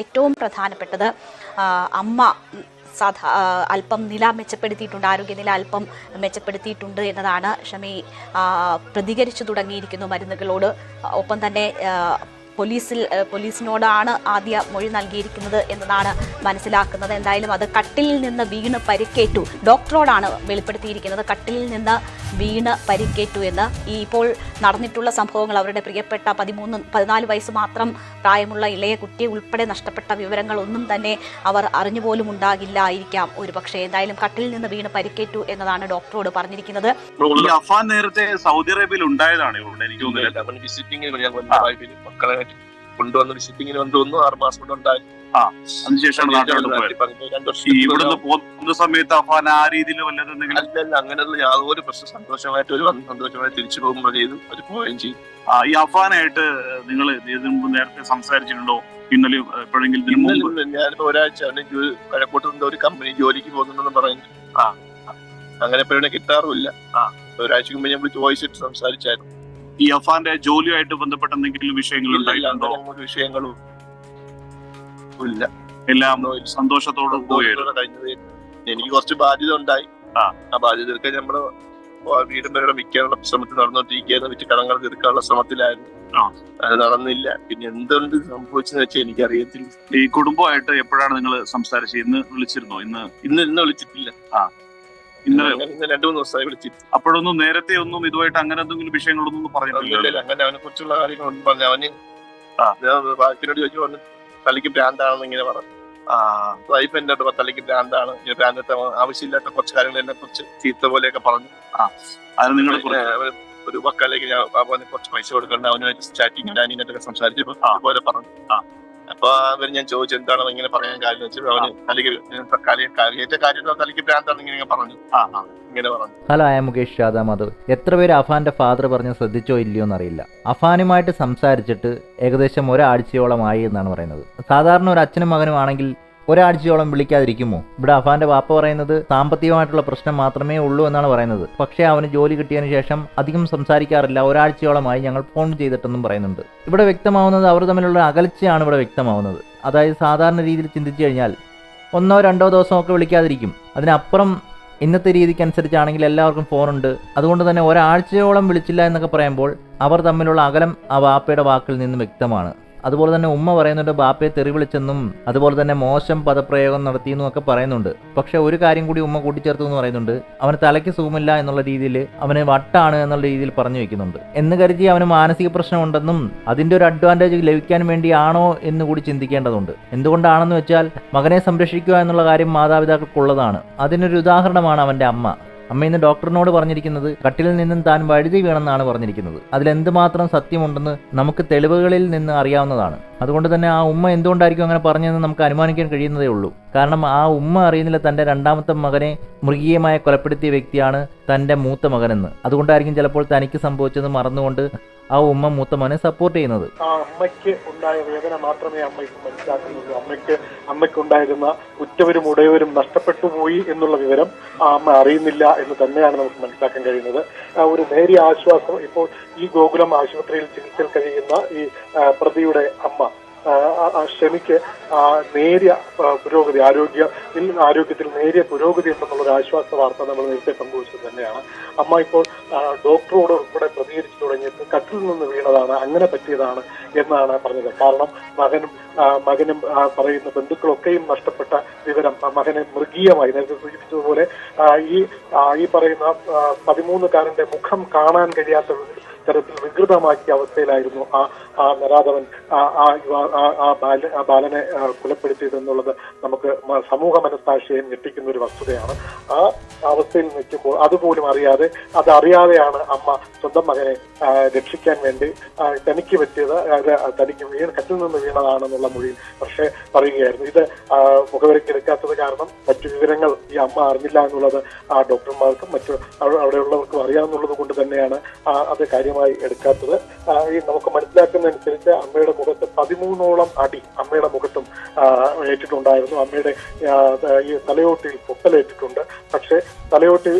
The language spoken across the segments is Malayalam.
ഏറ്റവും പ്രധാനപ്പെട്ടത് അമ്മ അല്പം നില മെച്ചപ്പെടുത്തിയിട്ടുണ്ട്, ആരോഗ്യനില അല്പം മെച്ചപ്പെടുത്തിയിട്ടുണ്ട് എന്നതാണ്. ഷമി പ്രതികരിച്ചു തുടങ്ങിയിരിക്കുന്നു മരുന്നുകളോട്. ഒപ്പം തന്നെ പോലീസിനോടാണ് ആദ്യ മൊഴി നൽകിയിരിക്കുന്നത് എന്നതാണ് മനസ്സിലാക്കുന്നത്. എന്തായാലും അത് കട്ടിലിൽ നിന്ന് വീണ് പരിക്കേറ്റു, ഡോക്ടറോടാണ് വെളിപ്പെടുത്തിയിരിക്കുന്നത്. കട്ടിലിൽ നിന്ന് വീണ് പരിക്കേറ്റു എന്ന്. ഇപ്പോൾ നടന്നിട്ടുള്ള സംഭവങ്ങൾ, അവരുടെ പ്രിയപ്പെട്ട 14 വയസ്സ് മാത്രം പ്രായമുള്ള ഇളയ കുട്ടിയെ ഉൾപ്പെടെ നഷ്ടപ്പെട്ട വിവരങ്ങളൊന്നും തന്നെ അവർ അറിഞ്ഞുപോലും ഉണ്ടാകില്ലായിരിക്കാം ഒരു പക്ഷേ. എന്തായാലും കട്ടിലിൽ നിന്ന് വീണ് പരിക്കേറ്റു എന്നതാണ് ഡോക്ടറോട് പറഞ്ഞിരിക്കുന്നത്. അഫാൻ നേരത്തെ സൗദി അറേബ്യയിൽ ഉണ്ടായതാണ് കൊണ്ടുവന്ന വിസിറ്റിങ്ങിന് വന്നു 6 മാസം കൊണ്ട് ഉണ്ടായി. അതിനുശേഷമാണ് ഇവിടുന്ന് പോകുന്ന സമയത്ത് അഫാൻ ആ രീതിയിൽ വല്ലതെന്തെങ്കിലും അല്ലല്ല, അങ്ങനെയുള്ള യാതൊരു പ്രശ്നം. സന്തോഷമായിട്ട് ഒരു വന്ന് സന്തോഷമായി തിരിച്ചു പോകുമ്പോൾ ചെയ്തു, അവർ പോവുകയും ചെയ്തു. ഈ അഫാനായിട്ട് നിങ്ങൾ ഇതിനു മുമ്പ് നേരത്തെ സംസാരിച്ചിട്ടുണ്ടോ? ഇന്നലെ എപ്പോഴെങ്കിലും ഞാനിപ്പോ ഒരാഴ്ച കഴക്കൂട്ട് ഒരു കമ്പനി ജോലിക്ക് പോകുന്നുണ്ടെന്ന് പറയുന്നു. അങ്ങനെ എപ്പോഴും കിട്ടാറുമില്ല. ഒരാഴ്ചക്ക് മുമ്പ് ഞാൻ വോയിസ് ഇട്ട് സംസാരിച്ചായിരുന്നു. ഈ അഫാന്റെ ജോലിയുമായിട്ട് ബന്ധപ്പെട്ട എന്തെങ്കിലും വിഷയങ്ങൾ ഉണ്ടായിട്ടുണ്ടോ? വിഷയങ്ങളും ഇല്ല, എല്ലാം സന്തോഷത്തോടെ കഴിഞ്ഞത്. എനിക്ക് കുറച്ച് ബാധ്യത ഉണ്ടായി. ആ ബാധ്യതയൊക്കെ നമ്മള് വീടും പേരുടെ മിക്കാനുള്ള ശ്രമത്തിൽ നടന്നുകൊണ്ടിരിക്കുകയായിരുന്നു. വിറ്റ് കടങ്ങൾ തീർക്കാനുള്ള ശ്രമത്തിലായിരുന്നു. അത് നടന്നില്ല. പിന്നെ എന്തുകൊണ്ട് സംഭവിച്ചെന്ന് വെച്ചാൽ എനിക്കറിയത്തില്ല. ഈ കുടുംബമായിട്ട് എപ്പോഴാണ് നിങ്ങൾ സംസാരിച്ചത്? ഇന്ന് വിളിച്ചിരുന്നോ? ഇന്ന് വിളിച്ചിട്ടില്ല. ഇന്ന് 2-3 ദിവസമായി വിളിച്ചിട്ട്. അപ്പോഴൊന്നും നേരത്തെ ഒന്നും ഇതുമായിട്ട് അങ്ങനെ എന്തെങ്കിലും വിഷയങ്ങളൊന്നും പറഞ്ഞിട്ടില്ല? അങ്ങനെ അവനെ കുറിച്ചുള്ള കാര്യങ്ങളൊന്നും പറഞ്ഞു. അവന് ബാക്കിനോട് ചോദിച്ചു പറഞ്ഞു തലയ്ക്ക് ഭ്രാന്താണെന്ന് ഇങ്ങനെ പറഞ്ഞു. വൈഫ് എന്റെ തലയ്ക്ക് ഭ്രാന്താണ്, ഭ്രാന്തത്തെ ആവശ്യമില്ലാത്ത കുറച്ച് കാര്യങ്ങളെന്നെ കുറിച്ച് ചീത്ത പോലെയൊക്കെ പറഞ്ഞു. അത് നിങ്ങൾ ഒരു വക്കാലേക്ക് ഞാൻ അവന് കുറച്ച് പൈസ കൊടുക്കണ്ട, അവനുമായിട്ട് ചാറ്റിങ് ഡാനിങ്ങായിട്ടൊക്കെ സംസാരിച്ചപ്പോ അതുപോലെ പറഞ്ഞു. അപ്പൊ അവര് ഞാൻ ചോദിച്ചു എന്താണ് ഇങ്ങനെ പറയാൻ കാര്യം വെച്ചാൽ അവന് തലയ്ക്ക് കാര്യം തലയ്ക്ക് ഭ്രാന്താണെന്ന് ഇങ്ങനെ പറഞ്ഞു. ഇങ്ങനെ പറഞ്ഞു. ഹലോ, ആയ മുകേഷ് ഷാദ മാധവ്. എത്ര പേര് അഫാന്റെ ഫാദർ പറഞ്ഞ് ശ്രദ്ധിച്ചോ ഇല്ലയോ എന്നറിയില്ല. അഫാനുമായിട്ട് സംസാരിച്ചിട്ട് ഏകദേശം ഒരാഴ്ചയോളമായി എന്നാണ് പറയുന്നത്. സാധാരണ ഒരു അച്ഛനും മകനും ആണെങ്കിൽ ഒരാഴ്ചയോളം വിളിക്കാതിരിക്കുമോ? ഇവിടെ അഫാന്റെ വാപ്പ പറയുന്നത് സാമ്പത്തികമായിട്ടുള്ള പ്രശ്നം മാത്രമേ ഉള്ളൂ എന്നാണ് പറയുന്നത്. പക്ഷേ അവന് ജോലി കിട്ടിയതിനു ശേഷം അധികം സംസാരിക്കാറില്ല, ഒരാഴ്ചയോളമായി ഞങ്ങൾ ഫോൺ ചെയ്തിട്ടെന്നും പറയുന്നുണ്ട്. ഇവിടെ വ്യക്തമാവുന്നത് അവർ തമ്മിലുള്ള അകൽച്ചയാണ് ഇവിടെ വ്യക്തമാവുന്നത്. അതായത് സാധാരണ രീതിയിൽ ചിന്തിച്ചു കഴിഞ്ഞാൽ 1-2 ദിവസമൊക്കെ വിളിക്കാതിരിക്കും. അതിനപ്പുറം ഇന്നത്തെ രീതിക്കനുസരിച്ചാണെങ്കിൽ എല്ലാവർക്കും ഫോണുണ്ട്. അതുകൊണ്ട് തന്നെ ഒരാഴ്ചയോളം വിളിച്ചില്ല എന്നൊക്കെ പറയുമ്പോൾ അവർ തമ്മിലുള്ള അകലം ആ വാപ്പയുടെ വാക്കിൽ നിന്ന് വ്യക്തമാണ്. അതുപോലെ തന്നെ ഉമ്മ പറയുന്നുണ്ട് ബാപ്പയെ തെറി വിളിച്ചെന്നും അതുപോലെ തന്നെ മോശം പദപ്രയോഗം നടത്തിയെന്നും ഒക്കെ പറയുന്നുണ്ട്. പക്ഷെ ഒരു കാര്യം കൂടി ഉമ്മ കൂട്ടിച്ചേർത്തു എന്ന് പറയുന്നുണ്ട്. അവന് തലയ്ക്ക് സുഖമില്ല എന്നുള്ള രീതിയിൽ അവന് വട്ടാണ് എന്നുള്ള രീതിയിൽ പറഞ്ഞു വെക്കുന്നുണ്ട്. എന്ന് കരുതി അവന് മാനസിക പ്രശ്നമുണ്ടെന്നും അതിൻ്റെ ഒരു അഡ്വാൻറ്റേജ് ലഭിക്കാൻ വേണ്ടിയാണോ എന്ന് കൂടി ചിന്തിക്കേണ്ടതുണ്ട്. എന്തുകൊണ്ടാണെന്ന് വെച്ചാൽ മകനെ സംരക്ഷിക്കുക എന്നുള്ള കാര്യം മാതാപിതാക്കൾക്കുള്ളതാണ്. അതിനൊരു ഉദാഹരണമാണ് അവൻ്റെ അമ്മ. അമ്മ ഇന്ന് ഡോക്ടറിനോട് പറഞ്ഞിരിക്കുന്നത് കട്ടിലിൽ നിന്നും താൻ വഴുതി വീണെന്നാണ് പറഞ്ഞിരിക്കുന്നത്. അതിലെന്തുമാത്രം സത്യമുണ്ടെന്ന് നമുക്ക് തെളിവുകളിൽ നിന്ന് അറിയാവുന്നതാണ്. അതുകൊണ്ട് തന്നെ ആ ഉമ്മ എന്തുകൊണ്ടായിരിക്കും അങ്ങനെ പറഞ്ഞതെന്ന് നമുക്ക് അനുമാനിക്കാൻ കഴിയുന്നതേ ഉള്ളൂ. കാരണം ആ ഉമ്മ അറിയുന്നില്ല തൻ്റെ 2ാമത്തെ മകനെ മൃഗീയമായി കൊലപ്പെടുത്തിയ വ്യക്തിയാണ് തൻ്റെ മൂത്ത മകനെന്ന്. അതുകൊണ്ടായിരിക്കും ചിലപ്പോൾ തനിക്ക് സംഭവിച്ചത് മറന്നുകൊണ്ട് ആ ഉമ്മ മൂത്ത മകനെ സപ്പോർട്ട് ചെയ്യുന്നത്. ആ അമ്മയ്ക്ക് ഉണ്ടായ വേദന മാത്രമേ അമ്മയ്ക്ക് മനസ്സിലാക്കുന്നുള്ളൂ. അമ്മയ്ക്കുണ്ടായിരുന്ന ഉറ്റവരും ഉടയവരും നഷ്ടപ്പെട്ടു പോയി എന്നുള്ള വിവരം ആ അമ്മ അറിയുന്നില്ല എന്ന് തന്നെയാണ് നമുക്ക് മനസ്സിലാക്കാൻ കഴിയുന്നത്. ഒരു നേരിയ ആശ്വാസം ഇപ്പോൾ ഈ ഗോകുലം ആശുപത്രിയിൽ ചികിത്സയിൽ കഴിയുന്ന ഈ പ്രതിയുടെ അമ്മ ഷമിക്ക് നേരിയ പുരോഗതി, ആരോഗ്യത്തിൽ നേരിയ പുരോഗതി ഉണ്ടെന്നുള്ളൊരു ആശ്വാസ വാർത്ത നമ്മൾ നേരത്തെ പങ്കുവച്ചത് തന്നെയാണ്. അമ്മ ഇപ്പോൾ ഡോക്ടറോട് ഉൾപ്പെടെ പ്രതികരിച്ചു തുടങ്ങിയിട്ട് കട്ടിൽ നിന്ന് വീണതാണ്, അങ്ങനെ പറ്റിയതാണ് എന്നാണ് പറഞ്ഞത്. കാരണം മകനും പറയുന്ന ബന്ധുക്കളൊക്കെയും നഷ്ടപ്പെട്ട വിവരം മകനെ മൃഗീയമായി നേരത്തെ സൂചിപ്പിച്ചതുപോലെ ഈ പറയുന്ന 13കാരന്റെ മുഖം കാണാൻ കഴിയാത്ത തരത്തിൽ വികൃതമാക്കിയ അവസ്ഥയിലായിരുന്നു ആ നരാധവൻ ആ ബാലനെ കൊലപ്പെടുത്തിയതെന്നുള്ളത് നമുക്ക് സമൂഹ മനസ്സാക്ഷിയെ ഞെട്ടിക്കുന്ന ഒരു വസ്തുതയാണ്. ആ അവസ്ഥയിൽ നിൽക്കുമ്പോൾ അതുപോലും അതറിയാതെയാണ് അമ്മ സ്വന്തം മകനെ രക്ഷിക്കാൻ വേണ്ടി തനിക്ക് പറ്റിയത് തനിക്ക് കട്ടിൽ നിന്ന് വീണതാണെന്നുള്ള മൊഴി പക്ഷേ പറയുകയായിരുന്നു. ഇത് മുഖവിലക്കെടുക്കാത്തത് കാരണം മറ്റു വിവരങ്ങൾ ഈ അമ്മ അറിഞ്ഞില്ല എന്നുള്ളത് ആ ഡോക്ടർമാർക്കും മറ്റു അവിടെയുള്ളവർക്കും അറിയാമെന്നുള്ളത് കൊണ്ട് തന്നെയാണ് അത് കാര്യമായി എടുക്കാത്തത്. ഈ നമുക്ക് മനസ്സിലാക്കുന്നതനുസരിച്ച് അമ്മയുടെ മുഖത്ത് 13ഓളം അടി അമ്മയുടെ മുഖത്തും ഏറ്റിട്ടുണ്ടായിരുന്നു. അമ്മയുടെ ഈ തലയോട്ടിയിൽ പൊട്ടലേറ്റിട്ടുണ്ട്. പക്ഷേ തലയോട്ടി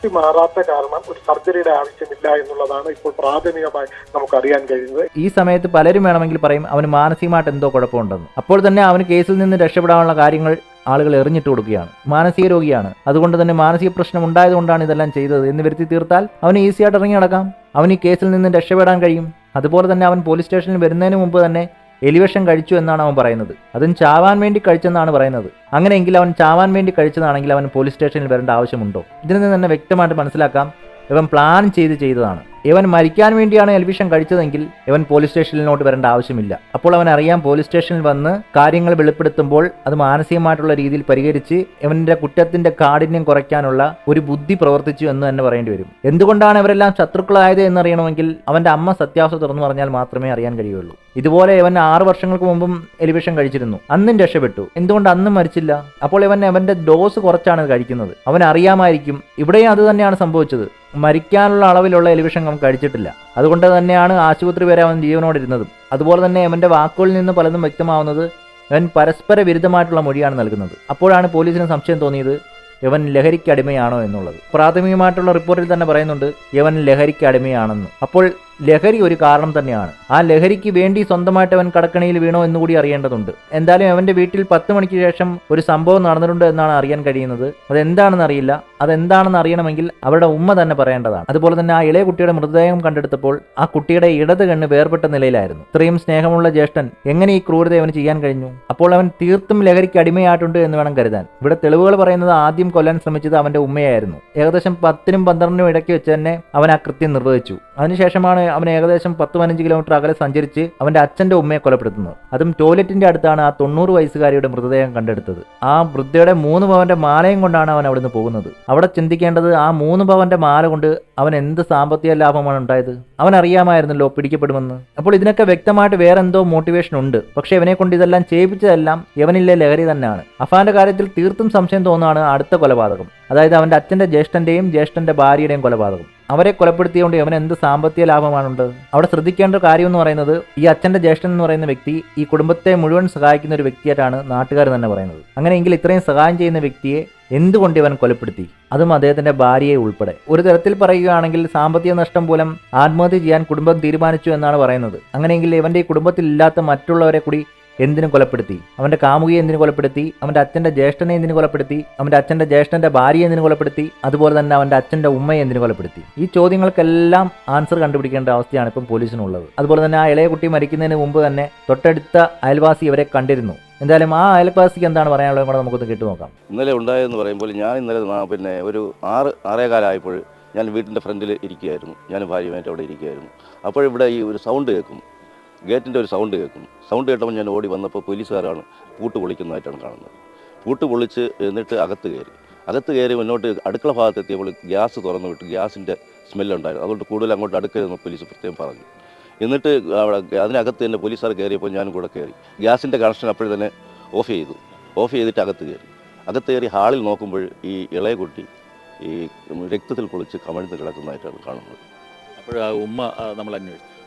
കുട്ടി മാറാത്ത കാരണം ഒരു സർജറിയുടെ ആവശ്യമില്ല എന്നുള്ളതാണ് ഇപ്പോൾ പ്രാഥമികമായി നമുക്ക് അറിയാൻ കഴിയുന്നത്. ഈ സമയത്ത് പലരും വേണമെങ്കിൽ പറയും അവന് മാനസികമായിട്ട് എന്തോ കുഴപ്പമുണ്ടെന്ന്. അപ്പോൾ തന്നെ അവന് കേസിൽ നിന്ന് രക്ഷപ്പെടാനുള്ള കാര്യങ്ങൾ ആളുകൾ എറിഞ്ഞിട്ട് കൊടുക്കുകയാണ്. മാനസിക രോഗിയാണ്, അതുകൊണ്ട് തന്നെ മാനസിക പ്രശ്നം ഉണ്ടായതുകൊണ്ടാണ് ഇതെല്ലാം ചെയ്തത് എന്ന് വരുത്തി തീർത്താൽ അവന് ഈസിയായിട്ട് ഇറങ്ങി നടക്കാം. അവന് ഈ കേസിൽ നിന്ന് രക്ഷപ്പെടാൻ കഴിയും. അതുപോലെ തന്നെ അവൻ പോലീസ് സ്റ്റേഷനിൽ വരുന്നതിന് മുമ്പ് തന്നെ എലിവേഷൻ കഴിച്ചു എന്നാണ് അവൻ പറയുന്നത്. അതും ചാവാൻ വേണ്ടി കഴിച്ചെന്നാണ് പറയുന്നത്. അങ്ങനെയെങ്കിൽ അവൻ ചാവാൻ വേണ്ടി കഴിച്ചതാണെങ്കിൽ അവൻ പോലീസ് സ്റ്റേഷനിൽ വരേണ്ട ആവശ്യമുണ്ടോ? ഇതിൽ നിന്ന് തന്നെ വ്യക്തമായിട്ട് മനസ്സിലാക്കാം ഇവൻ പ്ലാൻ ചെയ്തതാണ്. ഇവൻ മരിക്കാൻ വേണ്ടിയാണ് എലിവിഷൻ കഴിച്ചതെങ്കിൽ ഇവൻ പോലീസ് സ്റ്റേഷനിലോട്ട് വരേണ്ട ആവശ്യമില്ല. അപ്പോൾ അവൻ അറിയാം പോലീസ് സ്റ്റേഷനിൽ വന്ന് കാര്യങ്ങൾ വെളിപ്പെടുത്തുമ്പോൾ അത് മാനസികമായിട്ടുള്ള രീതിയിൽ പരിഹരിച്ച് ഇവന്റെ കുറ്റത്തിന്റെ കാഠിന്യം കുറയ്ക്കാനുള്ള ഒരു ബുദ്ധി പ്രവർത്തിച്ചു എന്ന് തന്നെ പറയേണ്ടി വരും. എന്തുകൊണ്ടാണ് ഇവരെല്ലാം ശത്രുക്കളായത് എന്നറിയണമെങ്കിൽ അവന്റെ അമ്മ സത്യാവസ്ഥ തുറന്നു പറഞ്ഞാൽ മാത്രമേ അറിയാൻ കഴിയുള്ളൂ. ഇതുപോലെ ഇവൻ 6 വർഷങ്ങൾക്ക് മുമ്പും എലിവിഷൻ കഴിച്ചിരുന്നു, അന്നും രക്ഷപ്പെട്ടു. എന്തുകൊണ്ട് അന്നും മരിച്ചില്ല? അപ്പോൾ അവന്റെ ഡോസ് കുറച്ചാണ് കഴിക്കുന്നത്. അവൻ അറിയാമായിരിക്കും ഇവിടെയും അത് തന്നെയാണ് സംഭവിച്ചത്. മരിക്കാനുള്ള അളവിലുള്ള എലിവിഷൻ അവൻ കഴിച്ചിട്ടില്ല. അതുകൊണ്ട് തന്നെയാണ് ആശുപത്രി വരെ അവൻ ജീവനോടിരുന്നതും. അതുപോലെ തന്നെ അവന്റെ വാക്കുകളിൽ നിന്ന് പലതും വ്യക്തമാവുന്നത് അവൻ പരസ്പര വിരുദ്ധമായിട്ടുള്ള മൊഴിയാണ് നൽകുന്നത്. അപ്പോഴാണ് പോലീസിന് സംശയം തോന്നിയത് ഇവൻ ലഹരിക്ക് അടിമയാണോ എന്നുള്ളത്. പ്രാഥമികമായിട്ടുള്ള റിപ്പോർട്ടിൽ തന്നെ പറയുന്നുണ്ട് ഇവൻ ലഹരിക്ക് അടിമയാണെന്ന്. അപ്പോൾ ലഹരി ഒരു കാരണം തന്നെയാണ്. ആ ലഹരിക്ക് വേണ്ടി സ്വന്തമായിട്ട് അവൻ കടക്കണിയിൽ വീണോ എന്നുകൂടി അറിയേണ്ടതുണ്ട്. എന്തായാലും അവന്റെ വീട്ടിൽ 10 മണിക്ക് ശേഷം ഒരു സംഭവം നടന്നിട്ടുണ്ട് എന്നാണ് അറിയാൻ കഴിയുന്നത്. അതെന്താണെന്ന് അറിയില്ല. അതെന്താണെന്ന് അറിയണമെങ്കിൽ അവരുടെ ഉമ്മ തന്നെ പറയേണ്ടതാണ്. അതുപോലെ തന്നെ ആ ഇളയ കുട്ടിയുടെ മൃതദേഹം കണ്ടെടുത്തപ്പോൾ ആ കുട്ടിയുടെ ഇടത് കണ്ണ് വേർപെട്ട നിലയിലായിരുന്നു. ഇത്രയും സ്നേഹമുള്ള ജ്യേഷ്ഠൻ എങ്ങനെ ഈ ക്രൂരത അവന് ചെയ്യാൻ കഴിഞ്ഞു? അപ്പോൾ അവൻ തീർത്തും ലഹരിക്ക് അടിമയായിട്ടുണ്ട് എന്ന് വേണം കരുതാൻ. ഇവിടെ തെളിവുകൾ പറയുന്നത് ആദ്യം കൊല്ലാൻ ശ്രമിച്ചത് അവന്റെ ഉമ്മയായിരുന്നു. ഏകദേശം 10നും 12നും ഇടയ്ക്ക് വെച്ച് തന്നെ അവൻ ആ കൃത്യം നിർവഹിച്ചു. അതിനുശേഷമാണ് അവൻ ഏകദേശം 10-15 കിലോമീറ്റർ അകലെ സഞ്ചരിച്ച് അവന്റെ അച്ഛന്റെ ഉമ്മയെ കൊലപ്പെടുത്തുന്നത്. അതും ടോയ്ലറ്റിന്റെ അടുത്താണ് ആ 90 വയസ്സുകാരിയുടെ മൃതദേഹം കണ്ടെടുത്തത്. ആ വൃദ്ധയുടെ 3 പവന്റെ മാലയും കൊണ്ടാണ് അവൻ അവിടുന്ന് പോകുന്നത്. അവിടെ ചിന്തിക്കേണ്ടത് ആ 3 പവന്റെ മാല കൊണ്ട് അവൻ എന്ത് സാമ്പത്തിക ലാഭമാണ് ഉണ്ടായത്? അവൻ അറിയാമായിരുന്നല്ലോ പിടിക്കപ്പെടുമെന്ന്. അപ്പോൾ ഇതിനൊക്കെ വ്യക്തമായിട്ട് വേറെ എന്തോ മോട്ടിവേഷൻ ഉണ്ട്. പക്ഷെ ഇവനെ കൊണ്ട് ഇതെല്ലാം ചെയ്യിപ്പിച്ചതെല്ലാം ഇവനിലെ ലഹരി തന്നെയാണ്. അഫാന്റെ കാര്യത്തിൽ തീർത്തും സംശയം തോന്നുകയാണ് അടുത്ത കൊലപാതകം. അതായത് അവന്റെ അച്ഛന്റെ ജ്യേഷ്ഠന്റെയും ജ്യേഷ്ഠന്റെ ഭാര്യയുടെയും കൊലപാതകം. അവരെ കൊലപ്പെടുത്തിയതുകൊണ്ട് ഇവന് എന്ത് സാമ്പത്തിക ലാഭമാണുണ്ട്? അവിടെ ശ്രദ്ധിക്കേണ്ട കാര്യം എന്ന് പറയുന്നത് ഈ അച്ഛന്റെ ജ്യേഷ്ഠൻ എന്ന് പറയുന്ന വ്യക്തി ഈ കുടുംബത്തെ മുഴുവൻ സഹായിക്കുന്ന ഒരു വ്യക്തിയായിട്ടാണ് നാട്ടുകാർ തന്നെ പറയുന്നത്. അങ്ങനെയെങ്കിൽ ഇത്രയും സഹായം ചെയ്യുന്ന വ്യക്തിയെ എന്തുകൊണ്ട് ഇവൻ കൊലപ്പെടുത്തി? അതും അദ്ദേഹത്തിന്റെ ഭാര്യയെ ഉൾപ്പെടെ. ഒരു തരത്തിൽ പറയുകയാണെങ്കിൽ സാമ്പത്തിക നഷ്ടം മൂലം ആത്മഹത്യ ചെയ്യാൻ കുടുംബം തീരുമാനിച്ചു എന്നാണ് പറയുന്നത്. അങ്ങനെയെങ്കിൽ ഇവന്റെ ഈ കുടുംബത്തിൽ ഇല്ലാത്ത മറ്റുള്ളവരെ കൂടി എന്തിനു കൊലപ്പെടുത്തി? അവന്റെ കാമുകിയെ എന്തിനു കൊലപ്പെടുത്തി? അവന്റെ അച്ഛന്റെ ജ്യേഷ്ഠനെ എന്തിനു കൊലപ്പെടുത്തി? അവന്റെ അച്ഛന്റെ ജ്യേഷ്ഠന്റെ ഭാര്യയെ എന്തിനു കൊലപ്പെടുത്തി? അതുപോലെ തന്നെ അവന്റെ അച്ഛന്റെ ഉമ്മയെ എന്തിനു കൊലപ്പെടുത്തി? ഈ ചോദ്യങ്ങൾക്കെല്ലാം ആൻസർ കണ്ടുപിടിക്കേണ്ട അവസ്ഥയാണ് ഇപ്പം പോലീസിനുള്ളത്. അതുപോലെ തന്നെ ആ ഇളയ കുട്ടി മരിക്കുന്നതിന് മുമ്പ് തന്നെ തൊട്ടടുത്ത അയൽവാസി ഇവരെ കണ്ടിരുന്നു. എന്തായാലും ആ അയൽവാസിക്ക് എന്താണ് പറയാനുള്ളത് കൂടെ നമുക്കൊന്ന് കേട്ടു നോക്കാം. ഇന്നലെ ഉണ്ടായതെന്ന് പറയുമ്പോൾ ഞാൻ ഇന്നലെ ഒരു 6-6:15 ഞാൻ വീട്ടിൻ്റെ ഫ്രണ്ടിൽ ഇരിക്കുകയായിരുന്നു. ഞാൻ ഭാര്യയുമായിട്ട് അവിടെ ഇരിക്കുകയായിരുന്നു. അപ്പോഴിവിടെ ഈ ഒരു സൗണ്ട് കേൾക്കും, ഗേറ്റിൻ്റെ ഒരു സൗണ്ട് കേൾക്കും. സൗണ്ട് കേട്ടപ്പോൾ ഞാൻ ഓടി വന്നപ്പോൾ പോലീസുകാരാണ് പൂട്ട് പൊളിക്കുന്നതായിട്ടാണ് കാണുന്നത്. പൂട്ട് പൊളിച്ച് എന്നിട്ട് അകത്ത് കയറി മുന്നോട്ട് അടുക്കള ഭാഗത്തെത്തിയപ്പോൾ ഗ്യാസ് തുറന്നു വിട്ട് ഗ്യാസിൻ്റെ സ്മെല്ലുണ്ടായിരുന്നു. അതുകൊണ്ട് കൂടുതൽ അങ്ങോട്ട് അടുക്കരുതെന്ന് പോലീസ് പ്രത്യേകം പറഞ്ഞു. എന്നിട്ട് അവിടെ അതിനകത്ത് തന്നെ പോലീസുകാർ കയറിയപ്പോൾ ഞാനും കൂടെ കയറി. ഗ്യാസിൻ്റെ കണക്ഷൻ അപ്പോഴും തന്നെ ഓഫ് ചെയ്തിട്ട് അകത്ത് കയറി ഹാളിൽ നോക്കുമ്പോൾ ഈ ഇളയ കുട്ടി ഈ രക്തത്തിൽ കുളിച്ച് കമഴ്ന്ന് കിടക്കുന്നതായിട്ടാണ് കാണുന്നത്. അപ്പോൾ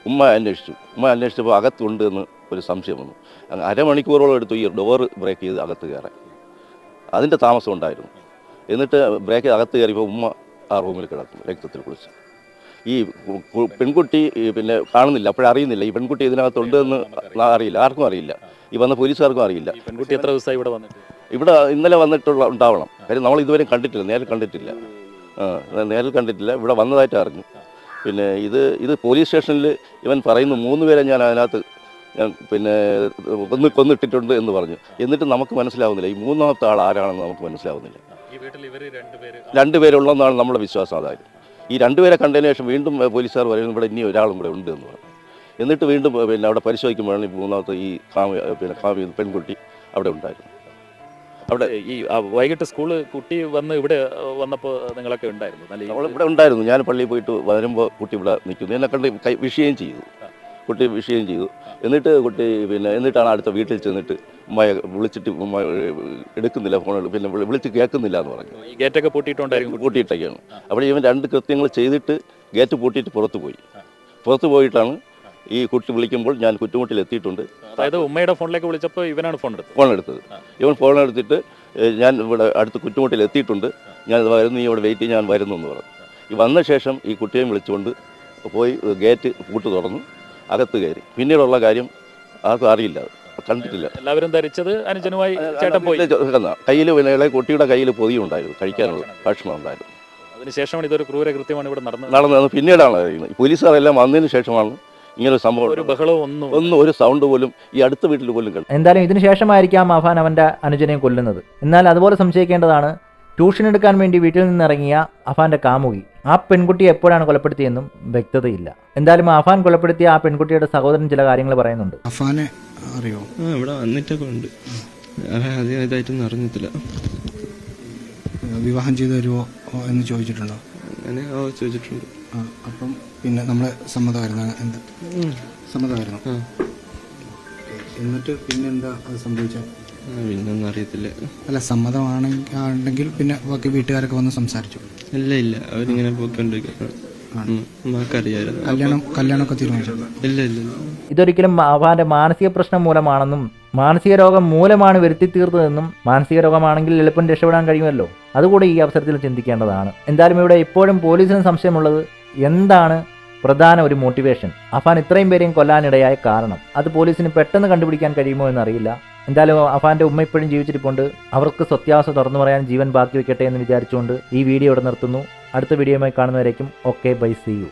ഉമ്മ അന്വേഷിച്ചപ്പോൾ അകത്തുണ്ട് എന്ന് ഒരു സംശയം വന്നു. അരമണിക്കൂറോളം എടുത്തു ഈ ഡോറ് ബ്രേക്ക് ചെയ്ത് അകത്ത് കയറാൻ. അതിൻ്റെ താമസം ഉണ്ടായിരുന്നു. എന്നിട്ട് ബ്രേക്ക് അകത്ത് കയറിയപ്പോൾ ഉമ്മ ആ റൂമിൽ കിടക്കുന്നു രക്തത്തിൽ കുളിച്ച്. ഈ പെൺകുട്ടി പിന്നെ കാണുന്നില്ല, അപ്പോഴറിയുന്നില്ല ഈ പെൺകുട്ടി ഇതിനകത്തുണ്ട് എന്ന് അറിയില്ല, ആർക്കും അറിയില്ല, ഈ വന്ന പോലീസുകാർക്കും അറിയില്ല. പെൺകുട്ടി എത്ര ദിവസമായി ഇവിടെ വന്നിട്ട്? ഇവിടെ ഇന്നലെ ഉണ്ടാവണം. കാര്യം നമ്മൾ ഇതുവരെ നേരിൽ കണ്ടിട്ടില്ല. ഇവിടെ വന്നതായിട്ട് അറിഞ്ഞു. പിന്നെ ഇത് പോലീസ് സ്റ്റേഷനിൽ ഇവൻ പറയുന്നു 3 പേരെ ഞാൻ അതിനകത്ത് പിന്നെ കൊന്നിട്ടിട്ടുണ്ട് എന്ന് പറഞ്ഞു. എന്നിട്ട് നമുക്ക് മനസ്സിലാവുന്നില്ല ഈ 3ാമത്തെ ആൾ ആരാണെന്ന് നമുക്ക് മനസ്സിലാവുന്നില്ല. ഈ വീട്ടിൽ ഇവർ 2 പേരുള്ളതെന്നാണ് നമ്മുടെ വിശ്വാസം. അതായത് ഈ 2 പേരെ കണ്ടതിന് ശേഷം വീണ്ടും പോലീസുകാർ പറയുന്നു ഇവിടെ ഇനി ഒരാളും കൂടെ ഉണ്ട് എന്ന് പറഞ്ഞു. എന്നിട്ട് വീണ്ടും പിന്നെ അവിടെ പരിശോധിക്കുമ്പോഴാണ് ഈ 3ാമത്തെ ഈ പെൺകുട്ടി അവിടെ ഉണ്ടായിരുന്നു. അവിടെ ഈ വൈകിട്ട് സ്കൂള് കുട്ടി ഇവിടെ വന്നപ്പോൾ നിങ്ങളൊക്കെ ഉണ്ടായിരുന്നു? ഇവിടെ ഉണ്ടായിരുന്നു. ഞാൻ പള്ളിയിൽ പോയിട്ട് വരുമ്പോൾ കുട്ടി ഇവിടെ നിൽക്കുന്നു. എന്നെ കണ്ട് വിഷയം ചെയ്തു. എന്നിട്ടാണ് അടുത്ത വീട്ടിൽ ചെന്നിട്ട് ഉമ്മയെ വിളിച്ചിട്ട് ഉമ്മ എടുക്കുന്നില്ല, ഫോൺ പിന്നെ വിളിച്ച് കേൾക്കുന്നില്ല എന്ന് പറഞ്ഞു. ഈ ഗേറ്റൊക്കെ പൂട്ടിയിട്ടൊക്കെയാണ്. അപ്പോൾ ഇവൻ 2 കൃത്യങ്ങൾ ചെയ്തിട്ട് ഗേറ്റ് പൂട്ടിയിട്ട് പുറത്തു പോയിട്ടാണ് ഈ കുട്ടി വിളിക്കുമ്പോൾ ഞാൻ കുറ്റുമുട്ടിൽ എത്തിയിട്ടുണ്ട്. അതായത് ഉമ്മയുടെ ഫോണിലേക്ക് വിളിച്ചപ്പോൾ ഇവനാണ് ഫോൺ എടുത്തത്. ഇവൻ ഫോൺ എടുത്തിട്ട് ഞാൻ ഇവിടെ അടുത്ത് കുറ്റുമുട്ടിൽ എത്തിയിട്ടുണ്ട്, ഞാൻ വരുന്നു, നീ ഇവിടെ വെയിറ്റ്, ഞാൻ വരുന്നു എന്ന് പറഞ്ഞു. ഈ വന്ന ശേഷം ഈ കുട്ടിയെ വിളിച്ചുകൊണ്ട് പോയി ഗേറ്റ് പൂട്ട് തുറന്നു അകത്ത് കയറി. പിന്നീടുള്ള കാര്യം ആർക്കും അറിയില്ല, കണ്ടിട്ടില്ല. എല്ലാവരും ധരിച്ചത് അനുജനുമായി ചേട്ടൻ പോയി. കയ്യിൽ ഇളയ കുട്ടിയുടെ കയ്യിൽ പൊതിയുണ്ടായിരുന്നു, കഴിക്കാനുള്ള ഭക്ഷണം ഉണ്ടായിരുന്നു. അതിനുശേഷമാണ് ഇതൊരു ക്രൂരകൃത്യമാണ് ഇവിടെ നടന്നത്. പിന്നീടാണ് അറിയുന്നത്. പോലീസുകാരെല്ലാം വന്നതിന് ശേഷമാണ് ഇങ്ങനെ ഒരു സംഭവം. ഒരു ബഹളവും ഒന്നും ഒരു സൗണ്ട് പോലും ഈ അടുത്ത വീട്ടിൽ പോലും കേൾക്കും. എന്തായാലും ഇതിനു ശേഷമായിരിക്കാം അഫാൻ അവൻ്റെ അനുജനെ കൊല്ലുന്നത്. എന്നാൽ അതുപോലെ സംശയിക്കേണ്ടതാണ് ട്യൂഷൻ എടുക്കാൻ വേണ്ടി വീട്ടിൽ നിന്നിറങ്ങിയ അഫാന്റെ കാമുകി. ആ പെൺകുട്ടിയെ എപ്പോഴാണ് കൊലപ്പെടുത്തിയെന്നും വ്യക്തതയില്ല. എന്തായാലും അഫാൻ കൊലപ്പെടുത്തിയ ആ പെൺകുട്ടിയുടെ സഹോദരൻ ചില കാര്യങ്ങൾ പറയുന്നുണ്ട്. അഫാനെ അറിയോ? ഇവിടെ വന്നിട്ടൊക്കെ ഉണ്ട്, അധികം ഇതായിട്ടൊന്നും അറിഞ്ഞിട്ടില്ല. വിവാഹം ചെയ്തു തരുമോ എന്ന് ചോദിച്ചിട്ടുണ്ടോ? അങ്ങനെ ചോദിച്ചിട്ടുണ്ട്. അപ്പം പിന്നെ നമ്മളെ സമ്മതമായിരുന്നു? എന്ത് സമ്മതമായിരുന്നു? എന്നിട്ട് പിന്നെന്താ അത് സംഭവിച്ചത്? പിന്നൊന്നും അറിയത്തില്ല. അല്ല, സമ്മതമാണെങ്കിൽ പിന്നെ ബാക്കി വീട്ടുകാരൊക്കെ വന്ന് സംസാരിച്ചു? ഇല്ല, അവരിങ്ങനെ പോയിക്കൊണ്ടിരിക്കുന്നു. കല്യാണമൊക്കെ തീരുമാനിച്ചു? ഇല്ല. ഇതൊരിക്കലും അഫാന്റെ മാനസിക പ്രശ്നം മൂലമാണെന്നും മാനസിക രോഗം മൂലമാണ് വരുത്തി തീർത്തതെന്നും മാനസിക രോഗമാണെങ്കിൽ എളുപ്പം രക്ഷപ്പെടാൻ കഴിയുമല്ലോ, അതുകൂടി ഈ അവസരത്തിൽ ചിന്തിക്കേണ്ടതാണ്. എന്തായാലും ഇവിടെ ഇപ്പോഴും പോലീസിന് സംശയമുള്ളത് എന്താണ് പ്രധാന ഒരു മോട്ടിവേഷൻ, അഫാൻ ഇത്രയും പേരെയും കൊല്ലാനിടയായ കാരണം. അത് പോലീസിന് പെട്ടെന്ന് കണ്ടുപിടിക്കാൻ കഴിയുമോ എന്നറിയില്ല. എന്തായാലും അഫാന്റെ ഉമ്മ ഇപ്പോഴും ജീവിച്ചിരിപ്പുണ്ട്. അവർക്ക് സത്യാവസ്ഥ തുറന്നു പറയാൻ ജീവൻ ബാക്കി വെക്കട്ടെ എന്ന് വിചാരിച്ചുകൊണ്ട് ഈ വീഡിയോ ഇവിടെ നിർത്തുന്നു. അടുത്ത വീഡിയോയുമായി കാണുന്നവരേക്കും ഓക്കെ, ബൈ, സീ യു.